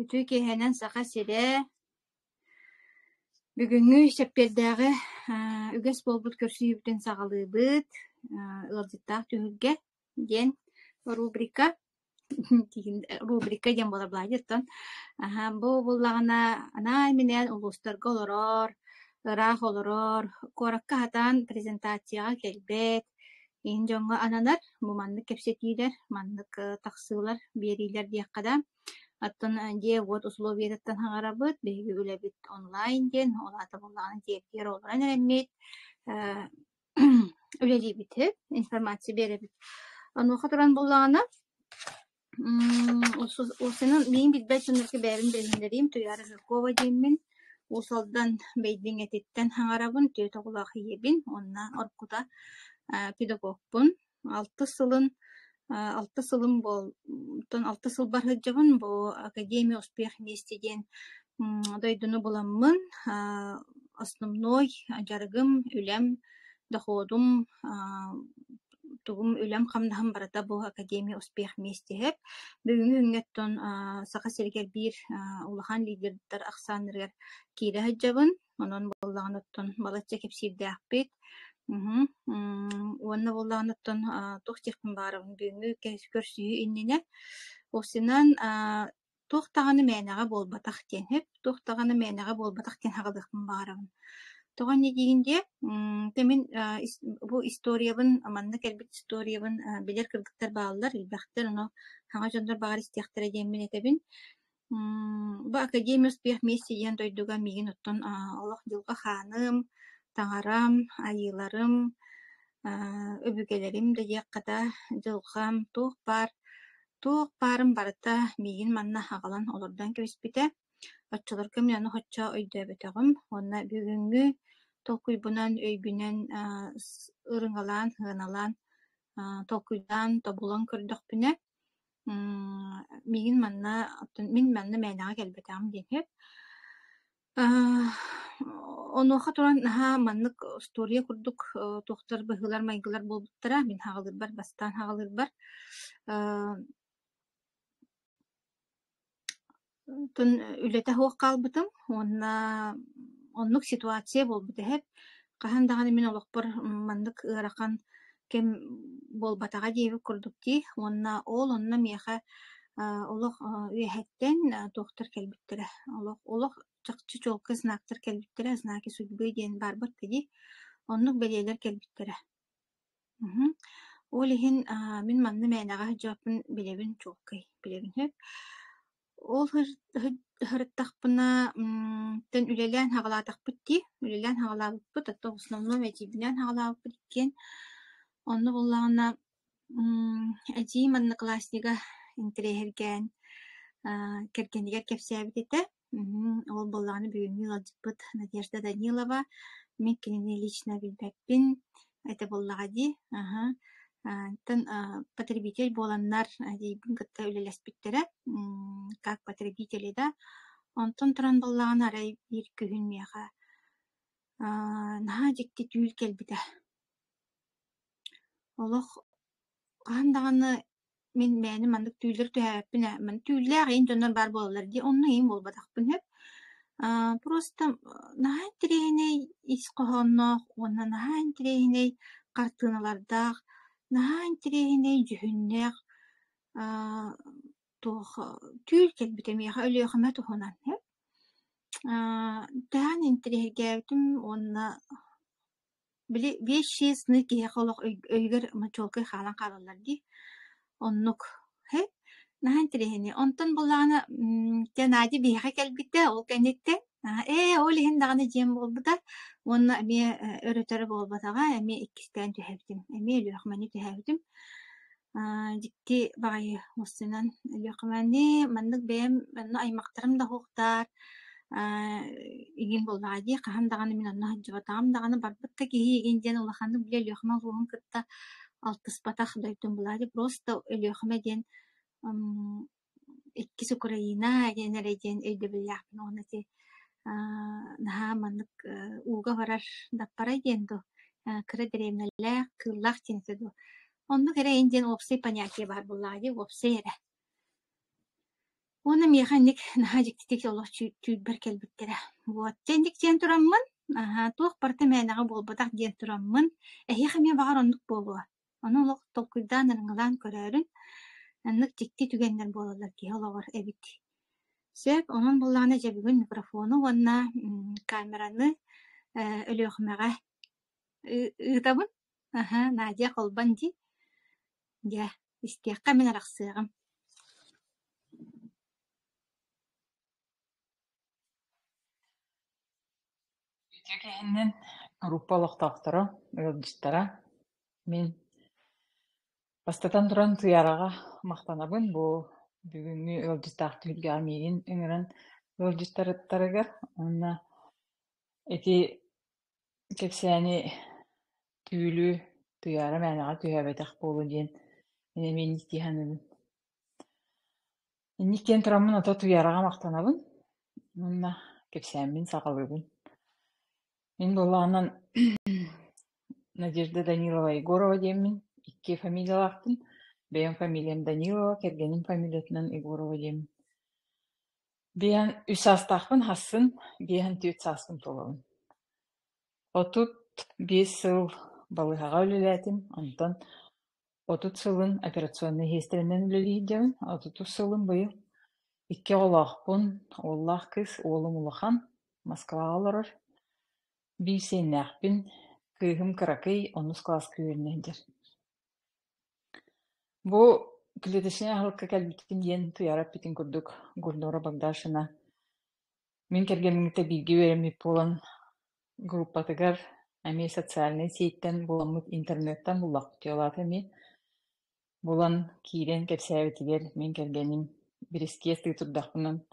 Үтүү киһэнэн саха сирэ бүгүнгү сеппердээҕи үгэс болбут көрсүүбүтүн саҕалыыбыт ылдьыттаах түһүлгэ диэн рубрика диэн болар былаадьыттан бу буллагана анаай минэн улуустарга олорор ыраах олорор куоракка хатаан презентацияға келбет иин дьоҥҥо ананар бу маннык кэпсэтиилэр маннык тахсыылар биэриилэр диэххада аттан дьиэ вот условиятыттан хаҥарабыт биһиги үлэбит онлайн диэн олаата буллагана диэбитиэр олоран эрэммит үлэлиибит информация биэрэбит онуоха туран буллагана усунун миин билбэт сыныргы бэбин билинэрим туяра Жиркова диэммин усалдан бэйдиҥ этиттэн хаҥарабын түөт оҕулаах иебин онна оркута педагогпун 6 сылым болтон 6 сыл барыджабын бу Академия успех вместе диэн дойдуну буламмын основной жарыгым үлэм доходум тугум үлэм хамнаһым барата бу Академия успех вместе хэп бүгүнгү үҥөттөн саха сиригэр биир улахан лидердер ахсаанырыгар киирэ хаджабын онон буллаганыттан балачча кепсиирдэахпит уонна буллаганыттан туох тихпин баарабын бүгүнгү көрсүһү иннине усунан туох таҕаны мээнэҕэ буолбатах диэн хэп туох таҕаны мээнэҕэ буолбатах диэн хаҕалыахпын баарабын тоҕон не диигиндье темин бу историябын манна кэлбит историябын билэр кыргыттар бааллар илбэхтэр оно хаҥа дьоннор баҕар истиэхтэрэ диэммин этебин бу Академия успех вместе диэн дойдуга миигин оттон олох дьылга хааным таҥарам айыларым өбүгэлэрим да диэххата дьылгам туох баарым барыта миигин манна аҕалан олордон кэбиспитэ оччолорго мен аны хоччо өйдөөбөтөҕүм онна бүгүнгү толкуйбунан өйбүнэн ырыҥалаан хыаналаан толкуйдаан тобулон көрдөхпүнэ мин манна мээнэҕэ кэлбэтэҕим диэн хэп онуоха туран маннык история курдук туохтар быһыылар майгылар буолбуттара мин хаҕалыырбар бастаан хаҕалыырбар тун үлэтэ хуох хаалбытым оннук ситуация буолбут эһэп хаһан даҕаны мин олохпор маннык ыарахан кем буолбатаҕа диэбик курдук дии онна миэхэ олох үөһэттэн туохтар кэлбиттэрэ олох чахчы чуолка знаактар кэлбиттэрэ знаки судьбы диэн барбат кэди оннук бэлиэлэр кэлбиттэрэ ол иһин мин манна мээнэҕэ хаджааппын билэбин чуолкай билэбин хэп ол хырыттахпына тэн үлэлээн хаҕалаатахпыт дии үлэлээн хаҕалаабыппыт ата основном этибинэн хаҕалаабыппыт иккиэн онно буллагана эдии манна классника интирэһэргээн кэргэнигэр кэпсээбит этэ ол буллагана бүгүнгү ылдьыппыт Надежда Данилова мин кинини лично билбэппин это буллага дии тан потребитель буоланнар диибин кытта үлэлэспиттэрэ как потребители да онтон туран буллагана арай биир күһүн миэхэ наһаа дьикти түүл кэлбитэ олох хаан даҕаны мин бээни маннык түүлэр түһээбэппин ман түүллээх иин дьоннор бар буолалар дии онно иин буолбатахпын хэп просто наһаа интирэһинэй ис коһоонноох уонна наһаа интирэһинэй хартыыналардаах наһаа интирэһинэй дьүһүннээх туох түүл кэлбитэ миэхэ өлүөхэмэ туһунан хэп таан интирэһиргээбитим уонна били 500 сынык киһи холох өйгөр мачуолкай хаалан хаалалар дии оннук хэп наһаа интирэһини онтон буллагана Надя биэхэ кэлбитэ ол кэнниттэ ол иһин даҕаны диэн буолбута уонна эмиэ өрөтөрө буолбатаҕа эмиэ иккистээн түһэбитим эмиэ өлүөхмэни түһэбитим дикти баҕайы уоссунан өлүөхмэни маннык бэйэм онно аймактарым да хуохтаар игин буллаҕа дии хаһан даҕаны мин онно хаджыбатаҕым даҕаны барбытта киһи игин диэн улаханнык билэ өлүөхмэ улуһун кытта алтыспатах дойдум буллаҕа дии просто өлүөхмэ диэн иккис Украина диэнэрэ диэн өйдөбүлээхпин уонати наһаа маннык ууга барар даппара диэн ду кыра дэриэмнэлээх кыыллаах диэн ду Онну кере инден опсый понятие бар буллади, опсый эре. Оны механик нахажиктик олох түйбер келбиттере. Вот, тендик тен тураммын. Ага, туох парты мәнәгә болбатак ден тураммын. Эхи хәме багар оннук болуа. Оны олох толкуйдан ырыңлан көрәрін. Аннык тикти түгеннер болалар ки ологор эбит. Сөп, онун булланы жабыгын микрофону онна камераны өлөхмәгә ытабын. Ага, Надя колбан ди. Я, истиякка мен араксыгым. Үтекеһиннен группалыктактара, ылдыстара мен бастатан туран туярага мактанабын. Бу бүгүнкү ылдыстаак түлгө миигин ыҥыран ылдыстарыттарыгар онна эти кепсээни түүлүү туяра мээнага түһэбэтэх буолу диэн мен итиһаныбын. Инниктен тураммын ото туярага мактанабын. Онна кепсээммин саҕалыбын. Мен боллаанан Надежда Данилова Егорова диэммин. Икки фамилиялаахтын. Бэйэн фамилиям Данилова, кэргэнин фамилиятынан Егорова диэммин. Бэйэн үс астаахпын хассын, бэйэн түөт сааспын толабын. Отут 5 сыл балыһаҕа үлэлээтим, онтон отут сылын операционный хиестеринэн үлэлиһиддьэбин, отутус сылын быйыл икки оҕолоохпун, уоллаах кыыс уолум улахан Москваға олорор. Бии сиэннээхпин, кыыһым кыракый оннус класс күүрүнэһдэр. Бу клеточный аһылыкка кэлбиттим диэн туярап битин курдук Гульнора Багдашина. Мен кэргэммиҥте биирги үөреммип буолан группатыгар эмиэ социальный сиэттэн буламмыт интернеттан буллахтыалаат эмиэ булан киирэн кэпсээбитигэр мен кэргэним бирискиэ стыытурдахпынан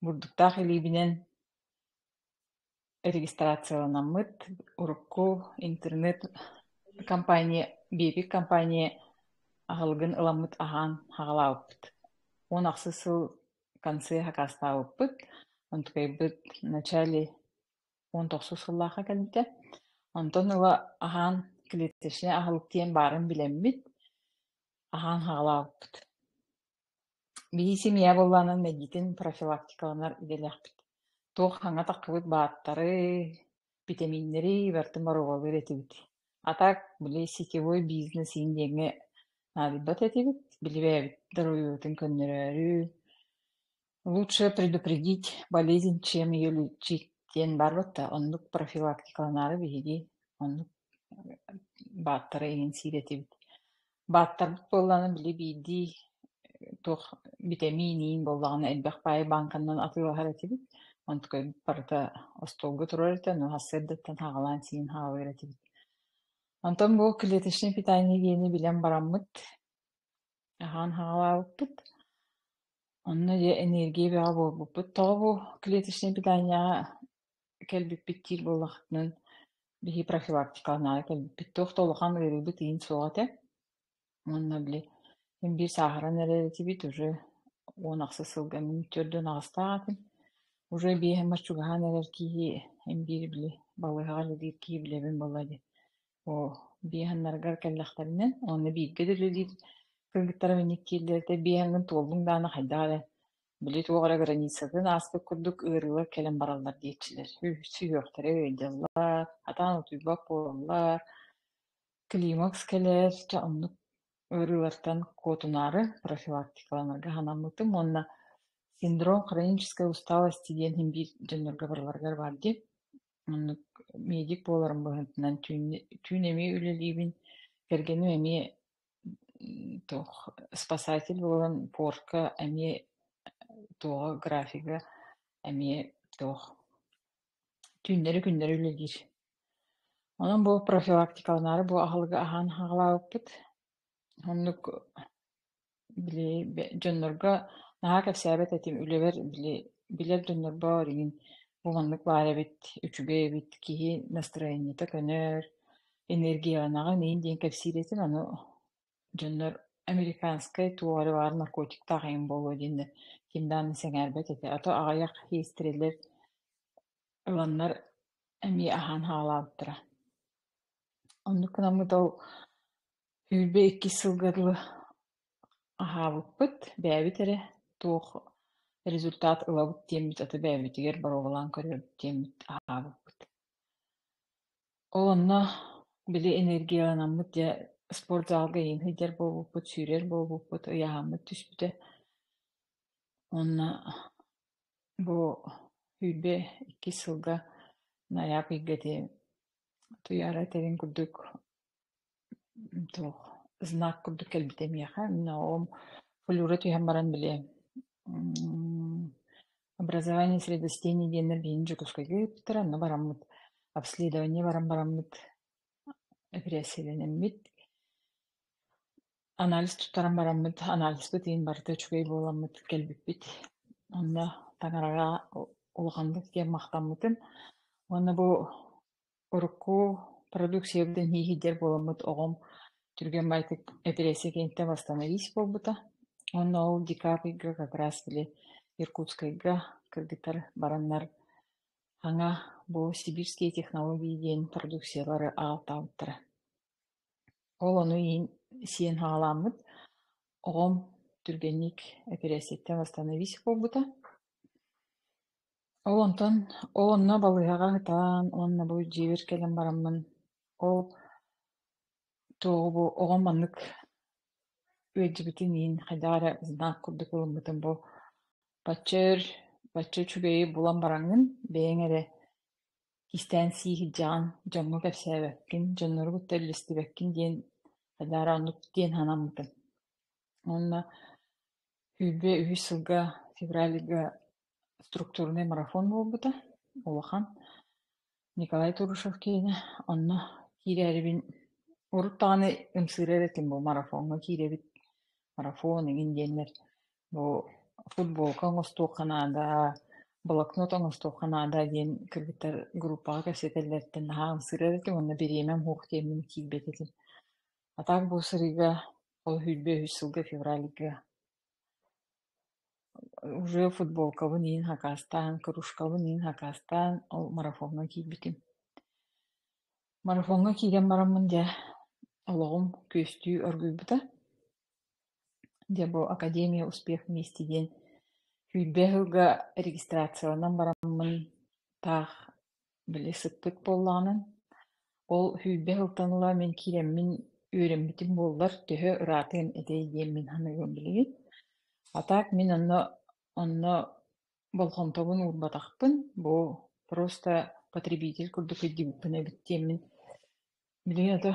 бурдуктаах илиибинэн регистрацияланаммыт урукку интернет компания, биэпик компания аһылгын ыламмыт аһаан хаҕалаабыппыт. Он ахсы сыл концы хакастаабыппыт, онтукайбыт в начале 19 сыллаахха кэлбитэ. Онтон ыла аһаан клеточный аһылык диэн баарын билэммит, аһаан хаҕалаабыппыт. Бии семья боллаанан мэдитин профилактикаланар идэлээхпит. Туох хаҥа таккыбыт бааттары, витаминнери бартын баруолыр этибит. Атак биле сетевой бизнес индиэҥэ наадыбат этибит, билибээбит даруйуутун көннөрөөрү. Лучше предупредить болезнь, чем ее лечить. Тен барбатта, оннук профилактикаланары биһиги, оннук бааттары эйин сииретибит. Бааттарбыт болланы били бииди туох витаминин боллагана элбэх паай банканан атыылаһар этибит. Онтукай барыта остолга турар этэ, но хассырдыттан хаҕалаан сиин хаалыыр этибит. Онтон бу клеточный питание диэни билэн бараммыт, аһаан хаҕалаабыппыт. Онно дьэ энергия бэҕэ буолбуппут. Тоҕо бу клеточный питаниеҕа кэлбиппит тиир буоллахтынан биһи профилактикаланааҕа кэлбиппит. Туох толухан ыарыыбыт иин суоҕа. Онно били мен биир саахаран эрэрэтибит уже 10 сылга мен үтүөрдөн аҕастааҕатым. Уже биэһэ маччугаһаан эрэр киһи эм биир били балыыһаҕа үлэлиир киһи билэбин боллади. О биэһэннарыгар кэллэхтэринэн онно бииргэ дүлэлиир кыргыттара минник кииллэрэтэ биэһэҥҥин туоллуҥ даана хайдаҕа били туоҕара границатын ааспыт курдук ыарыылар кэлэн бараллар диэчилэр. Сүүһөхтэрэ ыйдаллар, атаан утуйбак буолаллар, климакс кэлэр, ча оннук ыарыылартан куотунары профилактикаланарга ханаммытым. Онна синдром хронической усталости диэн химбиир дьоннорго барыларыгар баарди. Оннук медик буоларым быһытынан түүн эмиэ үлэлиибин кэргэним эмиэ туох спасатель буолан порка эмиэ туоҕа графига эмиэ туох түүннери күннери үлэлиир. Онон бу профилактикаланары бу аһылыга аһаан хаҕалаабыппыт. Оннук били дьоннорго наһаа кэпсээбэт этим үлэбэр билэр дьоннорбо оригин бу маннык баар эбит, үчүгэй эбит, киһи настроениета көнөр, энергияланаҕа нэйин диэн кэпсииретин ону дьоннор американскай туоҕары баар наркотиктаах эйин буолуо диэннэ кимдааны сэҥээрбэт эти. Ото аҕайах хиэстирэлэр ыланнар эмиэ аһаан хаҕалаабыттара. Оннук кынаммыт ол Үбе 2 сылгарлы аһаабыппыт, бээбит эре туох результат ылабыт диэммит аты бээбитигер бароголаан көрүөбүт диэммит аһаабыппыт. Ол онно били энергияланаммыт дьэ спорт залга иин хыдьар буолбуппут, сүүрэр буолбуппут, ыйаһаммыт түспүтэ. Онно бу үбе 2 сылга наяап ийгэтиэм туяра тэрин курдук туох знак курдук келбитэмиэхэ мина оом флюра туйан баран билиэм. Образование средостений диэннер биин жукускайга ыптыр, анна бараммыт обследование бараммыт эпрессиленеммит анализ туттаран бараммыт, анализ бытыын барты чугай буоламмыт келбиппит. Онна таңарага улахандык диэн мактаммытым. Онна бу урукку продукциябытын хиһиддер буоламмыт оҕом түрген байтык эпрессия кенте восстановись болбута. Онна ол декабрьга как раз били Иркутскайга кыргыттар бараннар аңа бу сибирские технологии диэн продукциялары аалтаабыттара. Ол ону иин сиэн хаалааммыт оҕом түргенник эпресситтен восстановись болбута. Ол онно балыһаҕа хытаан онна бу дьиэбэр кэлэн бараммын. Ол туоҕу бу оҕом маннык үөдьүбүтүн иин хайдаара знак курдук ылыммытын бу бачча чугайы булан бараңын бэйэҥ эрэ кистээн сииһиджаҕан дьоҥҥо кэпсээбэккин, дьоннору кутта үлэстибэккин диэн хайдаара оннук диэн ханаммытым. Онна үбү 3 сылга февральга структурный марафон болбута улахан Николай Турушев киэне. Онно киирээрибин уруттааны ымсыырар этим бу марафонго кииребит марафон эҥин диэннер бу футболка оҥостуоханаада, блокнот оҥостуоханаада диэн кыргыттар группаға кэпсэтэллэртэн наһаа ымсыырар этим онно бириэмэм хуох диэммин киирбэт этим. Атаак бу сырыыга ол хүлбэ 3 сылга февральга уже футболкабын иин хакаастаан, кружкабын иин хакаастаан ол марафонга киирбитим. Марафонга киирэн бараммын дьэ олоҕум күөстүү оргуйбута. Дьэ бу Академия успех вместе диэн хүлбэ сылга регистрацияланан бараммын таах били сыппыт буоллаанын. Ол хүлбэ сылтаныла мен киирэммин үөрэммитим буоллар төһө ыраатыын этэй диэн мин ханыгым билигин. Атаак мин онно болхонтобун урбатахпын, бу просто потребитель курдук ыддибыппын эбит диэн мин билигин ото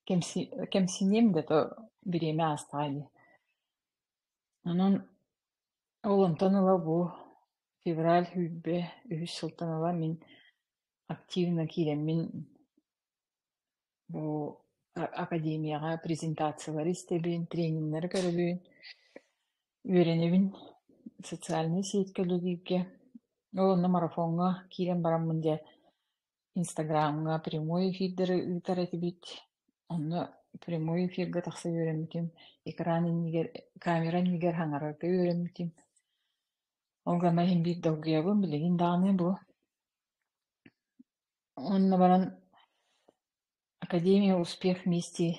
кемсинем да то бириэмэ астаали. Онон ол онтоныла бу февраль хүлбэ 3 сылтаныла мин активно киирэммин бу академияга презентациялар истебин, тренингнер көрөбүн, үөрэнебин социальный сеть көлөгүүгге. Ол онно марафонга киирэн бараммын дьэ инстаграмга прямой эфирдер ыытар этибит. Онно прямой эфирга тахса үөрэммитим, камера нигер хаҥарарга үөрэммитим. Олгама химбит долгуябын билигин дааны бу. Онно баран Академия успех вместе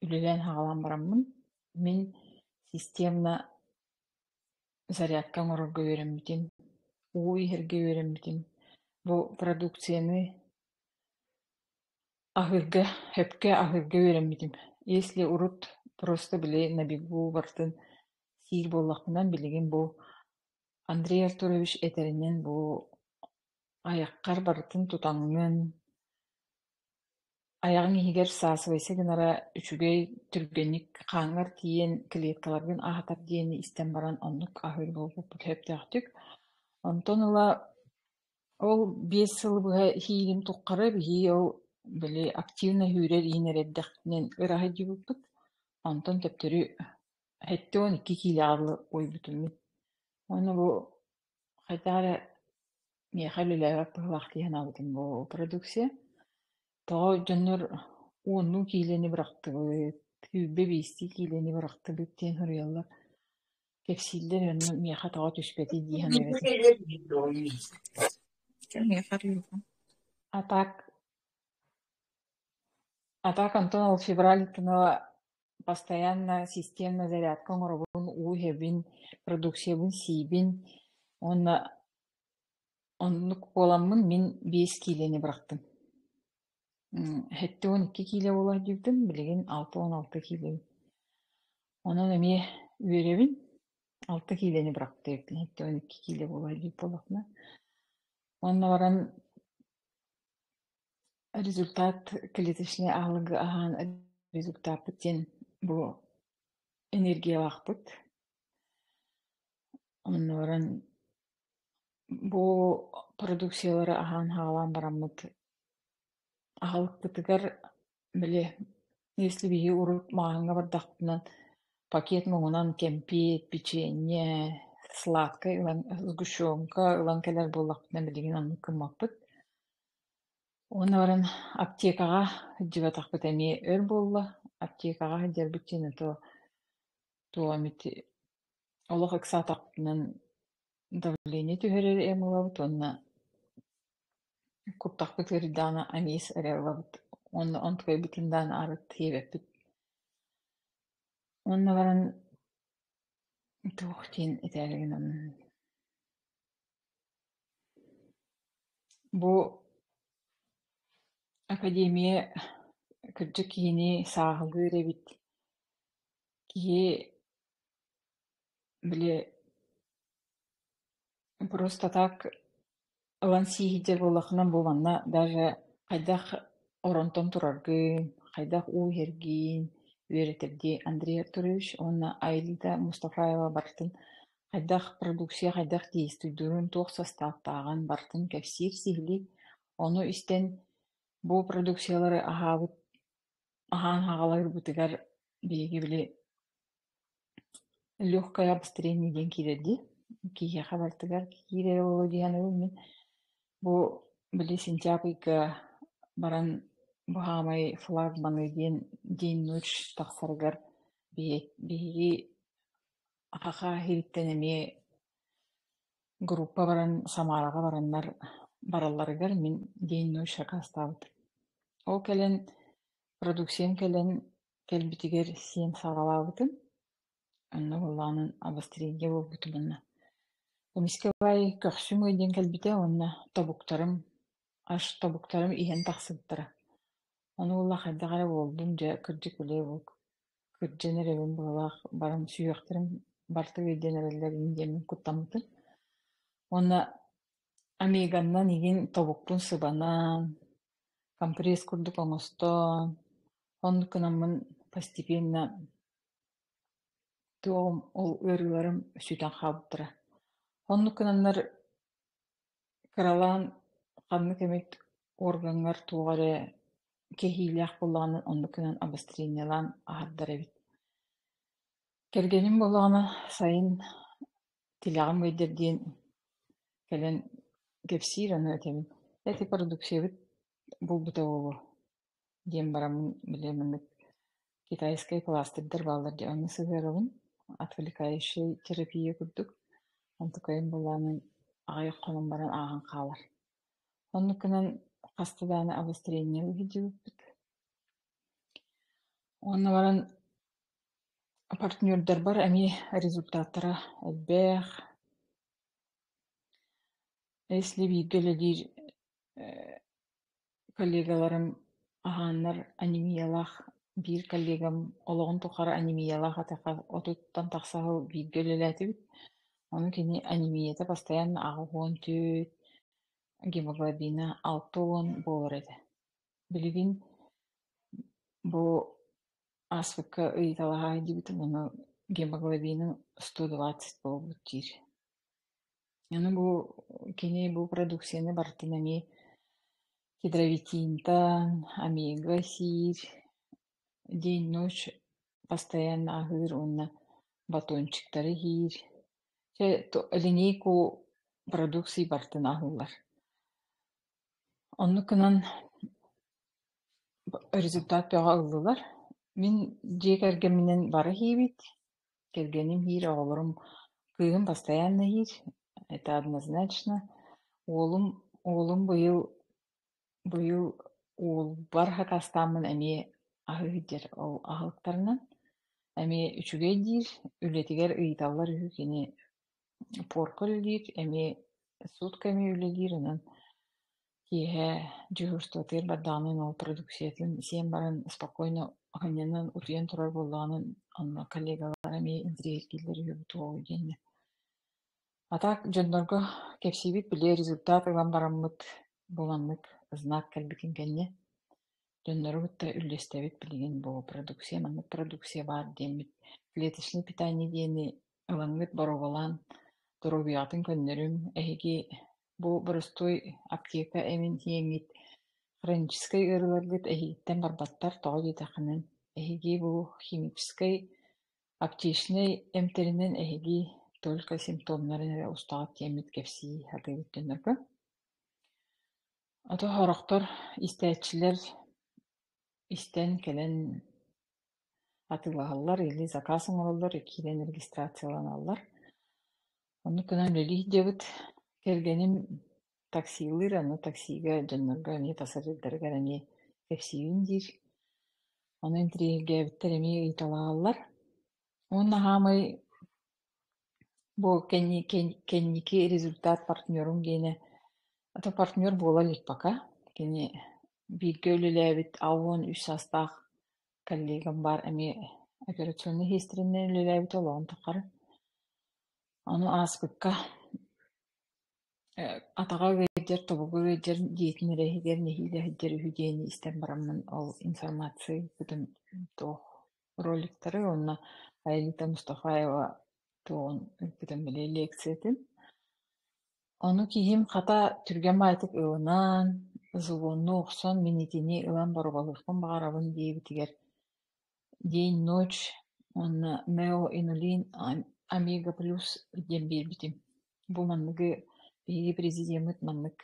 үлэлэн хагалан бараммын. Мин системна зарядка оҥорорго үөрэммитим, уу иһэргэ үөрэммитим. Бу продукцияны höpкө аһырга үөрэммитим. Если урут просто били на бегу бартын сиир буоллахпынан билигин бу Андрей Артурович этеринен бу аяккар бартын тутаҥҥын аяҕың иһигэр саасыбайса гынара үчүгэй түргэнник хааҥар тиийэн клеткаларгын аһатар диэни истэн баран оннук аһыр болбуппут höpтэхтүк. Онтон ыла ол 5 сыл быһа хиилим туххара биһии ол били активно хүрэр иинэрэддэхтинэн ыраһы дьибыппыт. Онтон төптөрү хэтте 12 килиаглы ойбутуммит. Оны бу хайдаара миэхэ үлэлээбэк быһылаахтыйан абытым бу продукция. Тоҕо дьоннор 10 килени бырахтыбыт, хүлбэ 5 килени бырахтыбыт диэн хырыйаллар. Кепсиллер онно миэхэ тоҕо түспэти диэhän эбэтим. Атаак онтон ол февраль тыныла постоянно системно зарядка оңоробун, уухебин, продукциябын сиибин, оннук боламмын мен 5 килени бырактым. Хетте 12 киле була дивдим, билеген 6-16 киле. Онон эме үөребин 6 килени быракты, хетте 12 киле була дип болакна. Онна баран результат клеточный алгы ахан результат битен бу энергия вакпыт. Онна баран бу продукциялары ахан хаалан бараммыт. Ахалыктыгар биле если бии урут маанга бардактынан пакет моңунан кемпит, печенье, сладкое, сгущенка, ылан келер боллактынан билеген анны кыммаппыт. Оны баран аптекага жибатакпыт эми өр болла, аптекага жербитчени то амити олох ыксатактынан давление түһөрөр эмылабыт, онна куттакпыт ырдана амис эрелабыт, онна онткой битиндан арыт хебеппит. Онна баран тухтин этелеген бу академия кырдьык киһини сааһылыыр эбит. Киһи биле просто так ылан сииһидьэр буоллаххынан бу манна даже хайдах оронтон тураргыын, хайдах уухергиин үөретэрдии Андрей Артурович, онна Айлита Мустафаева бартын хайдах продукция, хайдах действуйдуурун туох составтааган бартын кэпсиир сиһили, ону истэн бу продукциялары аһаабыт аһаан хаҕаларбытыгар биһиги били легкое обострение диэн киирэрди, киһиэхэ бартыгар киирэ боло диэныгын мин бу били сентябрьга баран бу хаамай флагманы диэн день-ночь тахсарыгар биһиги ахаха хириттэн эми группа баран Самарага бараннар баралларыгар мин день-ночь шакастаабыт. Ол келен продукциям келен келбитигер сиэн сагалаабытын, онно буллаанын обострение болбутумунна. Комискебай көхсүм өйден келбите, онна тобуктарым иһэн тахсыттара. Ону булла хайдагара болдум, дьэ кырдьык биле бул кырдьан эребин булалаах баран сүйөхтөрүм бартык өйден эреллерин диэмин куттаммытын. Онна амиганнан игин тобукпун сыбанан, компресс курдук оҥостон, оннукунаммын постепенно туом ол ырыларым сүтэн хаабыттара. Оннукунаннар кыралаан ханны кемит органнар тугаре кехиилээх буллааны оннукунан обострениялаан аһардар эбит. Кэргэним буллааны сайын тилэҕим өйдэр диэн келен кепсиир аны этемин. Эти продукциябыт булбута болу диэн барамын билеминник китайскай пластырдар баалар ди онны сыгырабын отвлекающий терапия курдук. Онтукайын буллаанын аҕайык хонун баран ааһан хаалар. Оннукунан хастадааны обострение үһүдьүбүт. Онна баран партнердар бар, эми результаттара элбэх. Если бииргэлэлиир коллегаларым аһааннар анемиялах, биир коллегам олоҕун тухара анемиялах атаха отуттан тахсаһыл бииргэлэлээтибит. Ону кини анемията постоянно аҕуон түүт, гемоглобина 6 болор эте. Билигин бу аспыкка ыйталаһа дибитим, ону гемоглобинин 120 болбут диир. Аны бу кини бу продукцияны бартын эми гидровитинтан, омега-сир, день-ночь постоянно аһыыр, онна батончиктары хиир. Линейку продукций бартын аһыылар. Оннукунан результат бөҕө ыллылар. Мин дьиэ кэргэминэн бары хиибит. Кэргэним хиир, оҕолорум кыыһым постоянно хиир. Это однозначно. Уолум быйыл уол бар хакастааммын эми аһыыдьар ол аһылыктарынан. Эми үчүгэй диир, үлетигер ыйталлар үһү кини поркол диир, эми сутками үле диир, онон киэһэ дьүһүрстуотыгар бардаанын ол продукциятын сиэн баран спокойно оһонньонон утуйан турар буоллаҕынын онно коллегалар эми интриирдииллэр үһү туоҕу диэннэ. Атаак дьоннорго кэпсиибит билээ результат ылан бараммыт буланнык знак кэлбитин кэннэ. Дьоннорубутта үллэстэбит билигин бу продукция, маннык продукция баар диэммит. Клеточный питание диэни ылаңҥыт боробалаан туробуйаатын көннөрүм эһиги бу боростой аптека эмин тиэҥит хронической ырыларгыт эһииттэн барбаттар тоҕо диэтэххинэн эһиги бу химической аптечный эмтеринэн эһиги только симптомнарын эрэ устаҕат диэммит кэпсии хатыыбыт дьоннорго. Ото хорохтор истээччилэр истэн кэлэн атыылаһаллар или заказ оҥороллор иккиилэн регистрацияланаллар. Оннук үлэлиих диэбит кэргэним таксиылыр, аны таксига дьоннорго эмиэ пассажирдарыгар эмиэ кэпсиибин диир. Ону интрииргээбиттэр эмиэ ыйталааллар. Уонна хаамай бу кэнники результат партнерум диэне. Ата партнер буола липпака. Кини бииргэ үлэлээбит ауон үс састаах коллегам бар эми операционный хистериннен үлэлээбит олоон тахары. Ону ааспыкка атаға гайдер, тобуга гайдер диетин эрэһигэр нэһиилэһиддэр үһү диэни истэн бараммын ол информация бүтүн туох роликтары онна Аэлита Мустафаева туон бүтүн биле лекциятын. Ону киһим хата түргэн баатык ылынан зулунну охсон минитини ылан боробалыхпын багарабын диэбитигер день ночь онна неоинулин омега плюс диэн биирбитим. Бу манныгы биһиги президиумыт маннык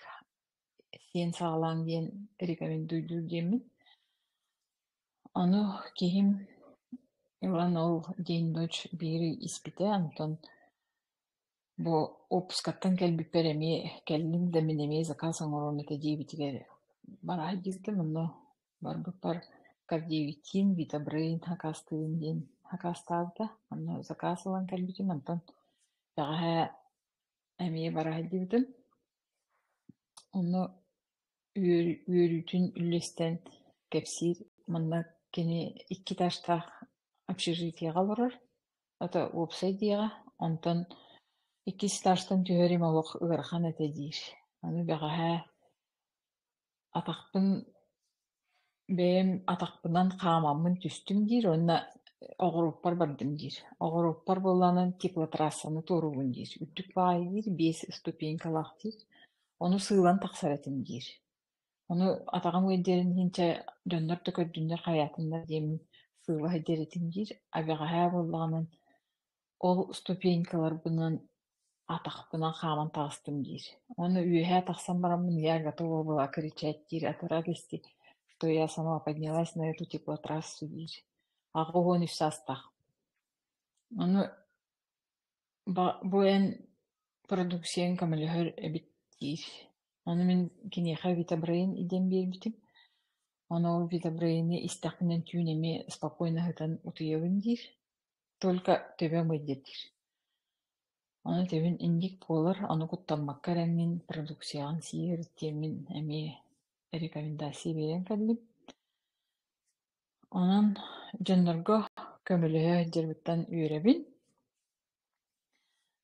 сиэн сагалаан диэн рекомендуйдуу диэммит. Ону киһим ылан ол день ночь биири испите, антон бу опускаттан кэлбиппер эми кэллим да мен эми заказ оҥорон эте диэбитигер бараһыдьыктым, онно барбыппар кардиовитин, витабрейн хакастыын диэн хакастаабыта, онно заказ ылан кэлбитим, антон бэҕэһэ эмиэ бараһыдьыктым. Онно үөрүүтүн үллэстэн кэпсиир манна кини икки таштаах общежитиеҕа олорор, ото уопсай диэҕэ, онтон икки сташтан түһэрим олох ыарахан эте диир. Ону бэҕэһэ атахпын бэйэм атахпынан хаамаммын түстүм диир, онна оҕоруппар бардым диир. Оҕоруппар буоллаанан теплотрассаны туорубун диир. Үттүк баай диир, 5 ступенькалаах диир. Ону сыылан тахсар этим диир. Ону атаҕам ыйдэрин хинчэ дьоннор да көрдүннэр хайаатыннар диэмин сыылаһы дэрэтим диир. Абэҕэһэ буоллаҕынан ол ступенькаларбынан атахпынан хааман таҕыстым диир. Ону үөһэ тахсан бараммын, я готова была кричать диир от радости, что я сама поднялась на эту теплотрассу диир. Агуон үс састах. Ону бу эн продукциен камылыһыр эбит диир. Ону мен киниэхэ витабрейн идем биэрбитим. Ону ол витабрейны истахпынан түүн эми спокойно хытан утуйабын диир. Только төбөң ыйдет диир. Ону төбүн индик буолар, ону куттаммакка эҥин продукцияҕын сиир диэмин эми рекомендация берен кэллим. Онон дьоннорго көмөлөһө дьэрбиттан үөрэбин.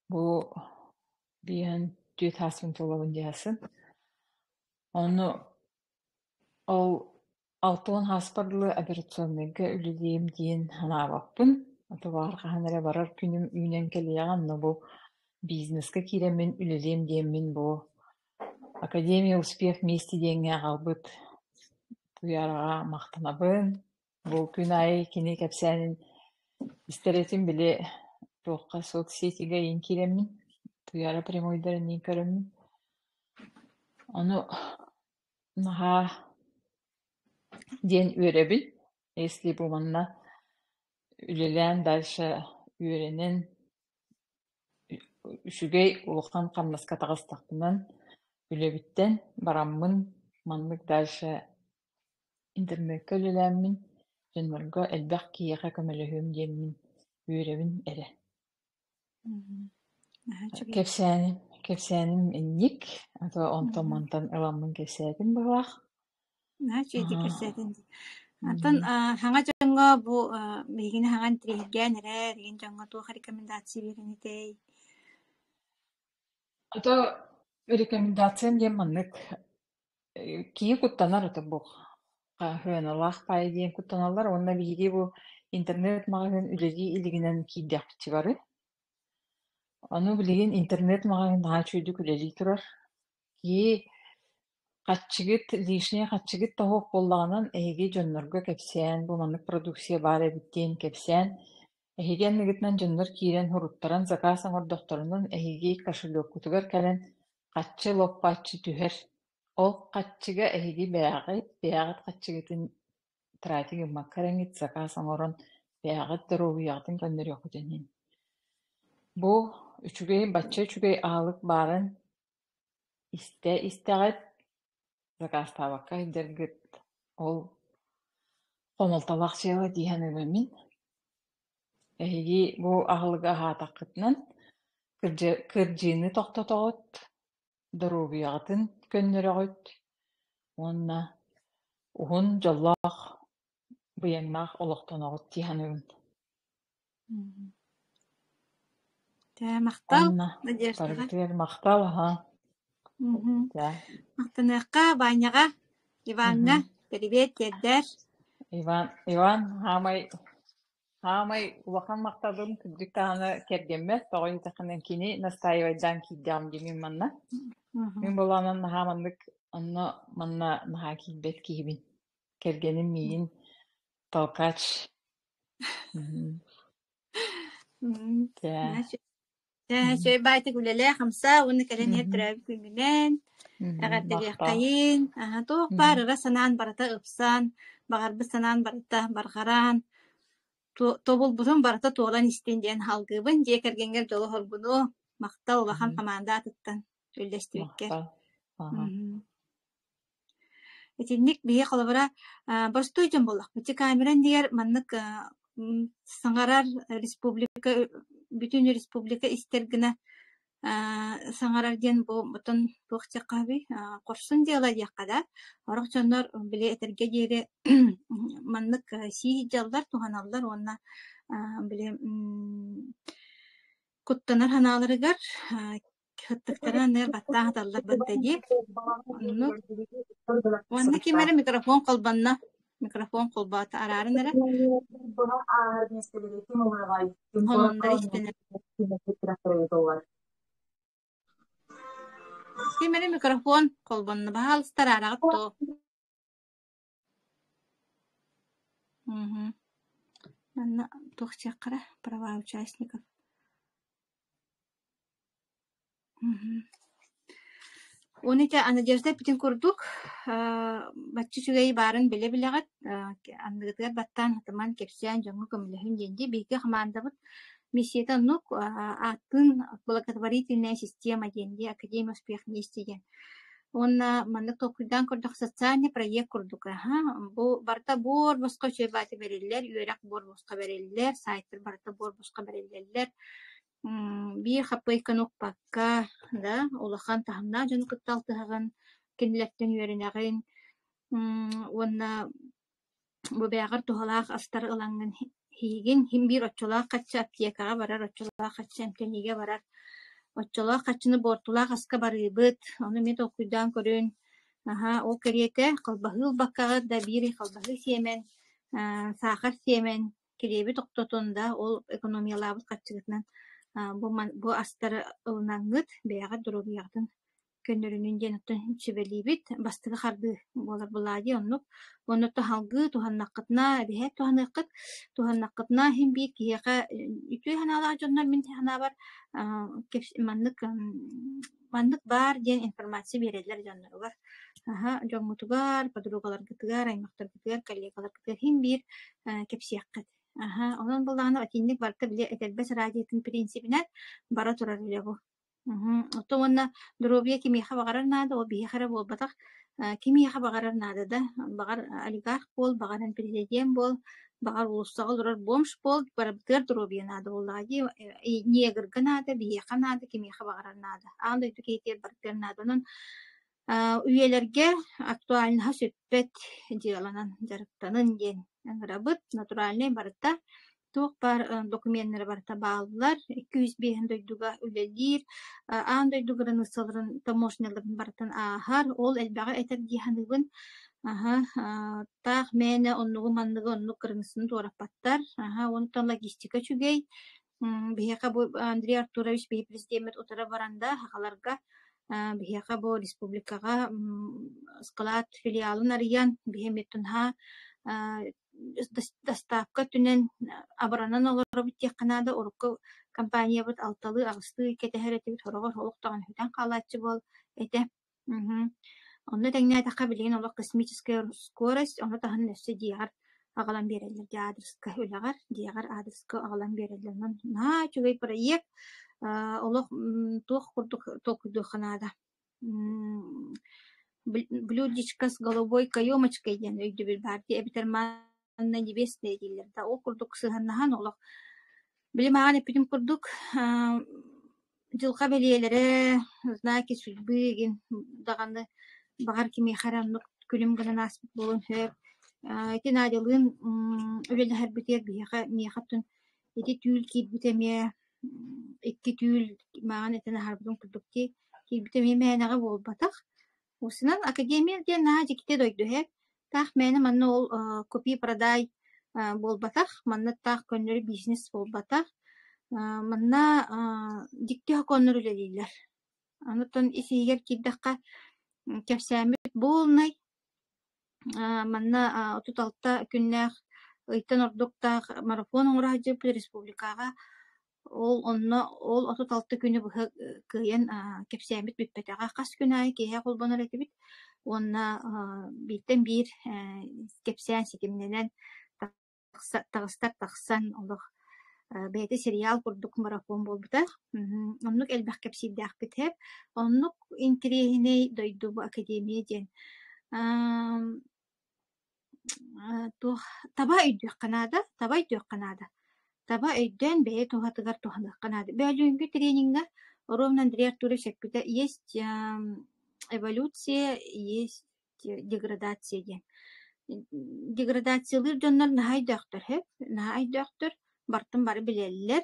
Бу биэһэн түөт хааспын толобун диэхасын. Ону ол 6 хааспардылы операционныйга үлэлиэм диэн ханаабаппын. Отубааргаһан эрэ барар күнүм үүнэн кэлиэҕин, но бу бизнеска киирэммин үлэлиэм диэммин бу Академия успех вместе диэҥҥэ аҕалбыт туйараҕа махтанабын. Бу күн ай кини кэпсээнин истэретим биле туохха соцсетига иин киирэммин, туяра прямойдарын иин көрөммүн. Ону наһаа диэн үөрэбин. Если бу манна үлэлээн дальше үөрэнэн үчүгэй улахан хамнаска таҕыстахпынан үлэбиттэн бараммын маннык дальше интернетке үлэлээммин. жоннорго элбэх киэхэ көмөлөһүм диэммин үөребин эрэ. Кепсээним инник, ато онтоммантан ыламмын кепсээтим быһыах. Чийди кепсээтин. Антон хаңа жоңго бу бигини хаңан тиригэн эрэ деген жоңго туох рекомендация беренитей. Ото рекомендациям диэн маннык кии куттанар ото бух. Хыаналаах пай диэн куттаналар, онна биһиги бу интернет магазин үлэри илигинэн киирдэхпичи бары. Ону билигин интернет магазин наа чүйдүк үлэри турар. Кии лишний хатчыгыт тоһуох боллаҕынан эһиги дьоннорго кэпсээн, бу маннык продукция баар эбиттиин кэпсээн, эһиги анныгытынан дьоннор киирэн хуруттаран заказ оҥордохторунун эһиги кошелёккутугар кэлэн хатчы лоппааччы түһэр. Ол хатчыга эһиги бэйэҕит хатчыгытын траатик ыммаккар эҥит заказ оҥорон бэйэҕит дорообуйаҕытын көннөрүөххүтүнүн. Бу бачча үчүгэй аалык баарын истэҕит заказ таабакка идэргит ол хомолталаах сыала диэhän ыбыммин. Эһиги бу аһылыга аһаатаххытынан кырдьыыны тохтотоҕут, дорообуйаҕытын көннөрөҕүт, уонна уһун дьоллоох быйаҥнаах олохтоноҕут диэhän ыбын. Мактал, Надежда. Мактал, ага. Мактаныакка Ваняга, Иванна, привет, дедер. Иван, хамай улахан мактадым күддүк тааны кергенмес, тоҕой тахынан кини настаивайдан кийдам демин манна. Мен боланан хамандык онно манна наха кийбет кийбин. Кергеним миин толкач. Шөй байты гүлеле хамса, уны кэлен хеттірәбі күнгінен, әғаттелі қайын, тоқ бар, ыра санаан барата ыпсан, бағарбы санаан барата барғаран, тобыл бұтын барата тоғлан истенден халгыбын, же кәргенгер жолы холбуну, мақтал улахан хаманда атыттан, өлдестіріккер. Этинник бие қолыбыра борстой жон болақ. Бүті камеран дегер маннык саңарар республика, бүтүн республика истергіне саңарар ден бұтын бұқты қаби қорсын дела дияқада. Орық жонлар біле әтерге дері маннык сии жалдар туғаналар, онна біле құттанар ханаларыгар хыттықтаран нер баттаң аталар баттаги. Онна кемері микрофон қолбанна. Микрофон қолбаты арарын әрі. Холондар істенер. Кемері микрофон қолбанны бағалыстар арағыт то. Манна тоқчақ қара права участников. Онете Надежда питин курдук, баччы чүгэй барын биле-билегат, анныгытыгар баттан хатыман кепсиян жоңгу көміліхін денде, бейгі хамандабыт миссията нук атын благотворительная система денде, Академия успех вместе ден. Он маннык токуйдан курдук социальный проект курдук. Барта бор босқа чөй баты берелер, үйерек бор босқа берелер, сайттар барта бор босқа берелер. Бир хаппайка нукпакка, да, улахан тахамна жон кытталтыгын, кенлеттен үйеренегин, онна бубягар тухалаах астар ылангын хигин, хим бир отчолаах каччы аптекага барар, отчолаах каччы эмтениге барар, отчолаах каччыны бортулаах аска барыбыт, оны мен окуйдан көрүн, ол керете, калбахыл баккагы да бири калбахыл семен, сахар семен, кереби токтотунда, ол экономиялабыт каччыгытынан, бу астары ылнаңыт бэяга дуробуягытын көннөрүнүн денуттан чебелибит бастыгы харды болар булади оннук оннута халгы туханнаккытна бихет туханнаккытна хим бит кияка үтүй ханалар жоннор мин ханабар маннык бар ден информация берелер жоннор бар жоңмутугар подругалар гытыгар аймактар гытыгар коллегалар гытыгар хим бир кепсияккат онон буллагана отинник барта биле этелбес радиотын принципинен бара турар биле бу. Ото онна дробия кимиха багарар нада о бихара болбатак Кимиэхэ бағарар наада да, бағар олигарх бол, бағаран президент бол, бағар улуссаҕа олорор бомж бол, барабытыар дуробия наада боллаади, негырга наада, биэхэ наада, кимиэхэ бағарар наада. Аан дойду кейтер барытыар наада. Онон үйелерге актуальныха сөппет диаланан жарыктанын ден. Аңырабыт натуральный барыта туох бар документтері барыта баалылар, 205 дойдуга үлелир, аан дойдугарын ысалырын таможняларын барытын аахар, ол элбаға этер диханыбын, таах мэне оннугу манныгы оннуг кырынысын туараппаттар, онтан логистика чүгей, бихека бу Андрей Артурович бихи президент утара баранда, хақаларга бихека бу республикага склад филиалын арыян, бихеметтунха доставка түнен абаранан олоро биттек канада урукку компания бут алталы агысты кетехерети бит хорогор холуктаган хүтен калаачы бол эте. Онны теңне така билген олох космическая скорость, онны тахан нөсө диягар агалан берелер ди адреска үлягар, диягар адреска агалан берелер. На чугай проект олох туох курдук токуду канада. Блюдечко с голубой каемочкой ден өйдү бир барди эбитерман на небесные дилер. Да, о курдук сыганнахан олох. Билим аған эпидим курдук жылка белиелere, знаки судьбы ген даганы багар кими харанлык күлүм гынан аспыт болун хөп. Эти надылын үлелер битер бияха мияхаттын эти түүл кийбитеме, икки түүл маған этен харбытын курдукти кийбитеме мээнага болбатах. Усынан академия ден наha жикте дойду хөп. Тах мэни манна ол копи продай болбатах, манна тах көннөрү бизнес болбатах, манна дикти хаконнор үлелилер. Анутон исигер киддакка кепсәмит болнай, манна 36 күннәх ыйтан ордуктах марафон оңрахжып республикага, ол 36 күнү бұхы кыйын кепсәмит бүтпетеға қас күнай кейе қолбанар етібіт. Онна биттен бир кепсән секемненен тағыстар тақсан олық бәйті сериал күрдік марафон болбыта. Оннук әлбәқ кепсейдәқ бітіп, оннук интерегіне дойду бұл академия ден. Таба үйдіқ қанада. Таба өйден бәйе туғатығар туғанық қанады. Бәліңгі тренинга ровно Андрей Артурович әкпіті есть эволюция, есть деградация ден. Деградациялыр жонлар нахай дöktөр, бартын бары білелілер.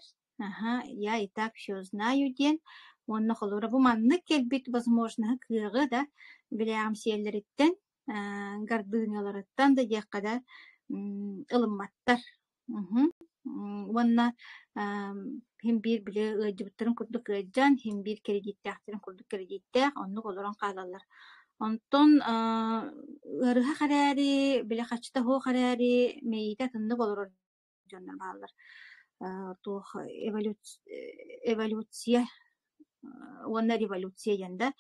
Я и так все знаю ден. Онны қолуыра бұл манны келбет возможно кыығы да біләғым сейлеріттен, гардыняларыттан да дияққада ылымматтар. Онна hem bir bile ödübütlerin kurduk ödcan, hem bir kreditteğlerin kurduk kreditteğ, onu olarak kalalar. Ondan ırıha kararı, bile kaçta ho kararı, meyide tındık olur canlar bağlar. Tuh evolüsiye, onlar evolüsiye yanda,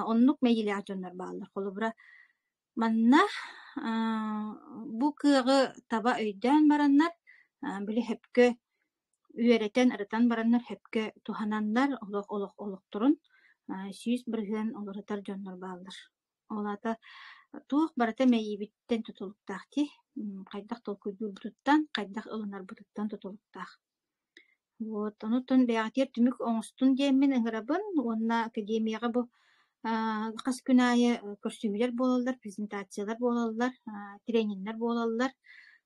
onluk meyile canlar bağlar. Kolubra manna bu kığı taba ödden baranlar, bile hepke üyereten aratan baranlar hepke tuhananlar oluk turun süys birgen oluratar jonlar bağlar. Olata tuğ barata meyibitten tutuluktaqti, qaydak tolkuydul bututtan, qaydak ılınar bututtan tutuluktaq. Onutun beğatir tümük oңustun demin ıngırabın, onna akademiyaga bu qas günayı körsümüler bolallar, prezentasiyalar bolallar, treningler bolallar.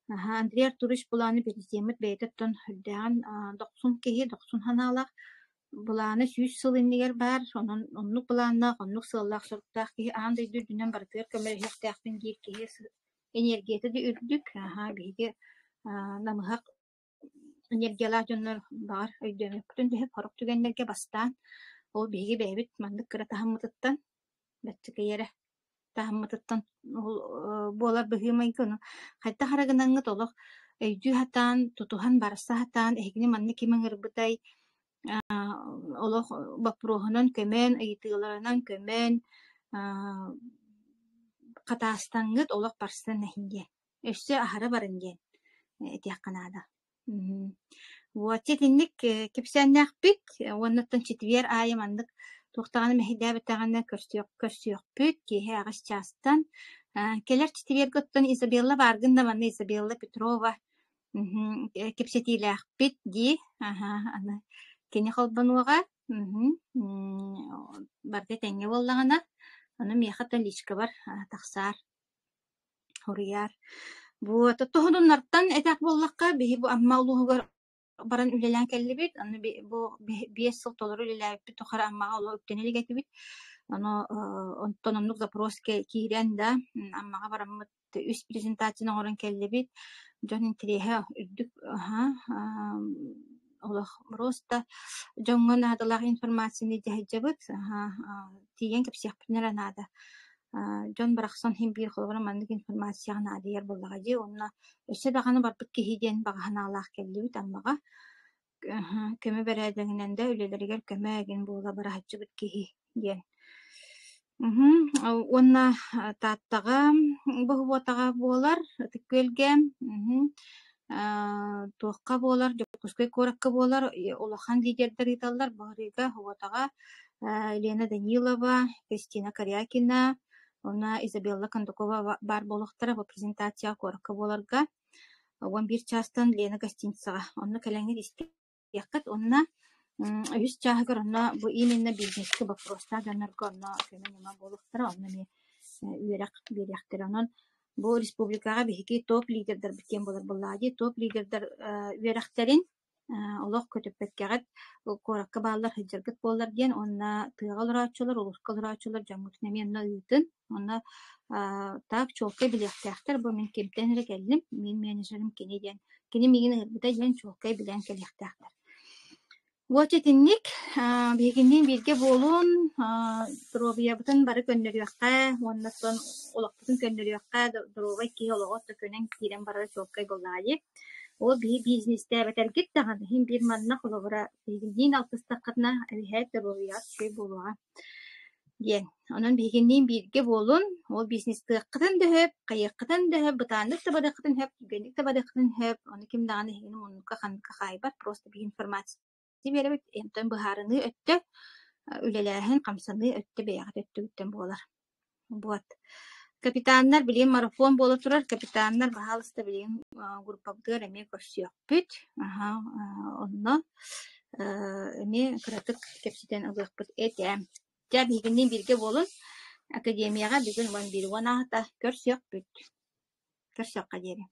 Андрей Артурович буланы президент бәйтеттен хүлдәгән 90 ханалак буланы 100 сыл иннигер бар, оннук буланы, оннук сыллак сырттак ки андай дүрдүнөн бартыр көмөр хектактын кирки энергияты да үрдүк, биге намыгак энергиялар жоннор бар, өйдөмө бүтүн деп хорок түгенлерге бастан, ол биге бәйбит мандык кыра тахаммытыттан бәттикере тахаммытыттан болар быгымай көну. Хайта харагынаңы толық өйдү хатан, тутухан барса хатан, эхигини манны кимен ырбытай, олох бапрохунан көмен, ыйтыларынан көмен, катастаңыт олох барстан нахинге. Өссө ахара барынген, этияққанада. Вот, тетинник кепсәннәқ бит, оннаттан четвер айы мандык Туқтағаны мәхидә бітағаны көрсіөкпүт, кеһе ағыс частан. Келер читиберготтон Изабелла баргында манна Изабелла Петрова кепсетиләхпит ди. Аны кені холбануға барды тәңе боллағана. Аны мияхата личка бар, тақсар, хурияр. Бу тоттоһунуннарттан этак боллаққа биһи бу амма улуһугар баран үлелән кэлли бит. Аны бу 5 сыл толору үлеләбит бит тохара аммага оло үктенели гәти бит. Аны онтономнук запрос киирен да аммага бараммыт үс презентацияны орон кэлли бит. Жон интереһе үрдүк олох просто жоңгон адалах информацияны жаһыжабыт тиен кепсияхпитнер анада. Жон барахсан хим бир холгора мандык информацияны адыяр боллага же онна өсө даганы барбыт кихиден баганалах келдибит аммага көмө берәдеңнән дә үлеләргә көмәген була барахчыбыт кихи ден. Онна таттага бохботага болар тиккелгем тоққа болар жокускай коракка болар улахан лидердер италлар багырыга хботага Елена Данилова, Кристина Корякина, она Изабелла Кондукова бар болуктара бу презентация коракка боларга. Он бир частан Лена гостиницага. Онна калеңне диске якат онна үс чагыр онна бу именно бизнеске вопроста жанарга онна кемема болуктара онна ме үйрәк берәктер онон бу республикага бихики топ лидердер биткен болар буллади топ лидердер үйрәктерин олох көтөппеккәгәт коракка баалар хыжыргыт боллар диен онна тыгалырачылар улускалырачылар жамутнеменна үтүн онна так чолкай билектәхтер бу мен кемтенре келдим мен менеджерим кенеден кене мигин ырбыта диен чолкай билен келектәхтер вот этинник бигиндин бирге болун дробиябытын бары көннөрүякка оннаттан олоктун көннөрүякка дробай ки ологот көнен кирен бары чолкай боллади. О би бизнесте бетергит таган хим бир манна холобра бигиндин алтыстаккатна эбихет дробият чөй болуга. Ден, онон бигиндин бирге болун, ол бизнесте кытын дөһөп, кайыккытын дөһөп, бытанлык та бадыкытын хөп, гөнлүк та бадыкытын хөп, оны ким даганы хин мунка ханка хайбат, просто би информация беребит, эмтен быһарыны өттө, үлеләһен камсаны өттө бәягат өттүгүттен болар. Вот. Капитаннар билем марафон боло турар, капитаннар баһалыста билем группабыгар эме көрсүөкпүт. Онно эме кыратык кепситен ылыакпыт этем. Жа бигиндин бирге болун академияга бүгүн 11 ваната көрсүөкпүт. Көрсөкка диэри.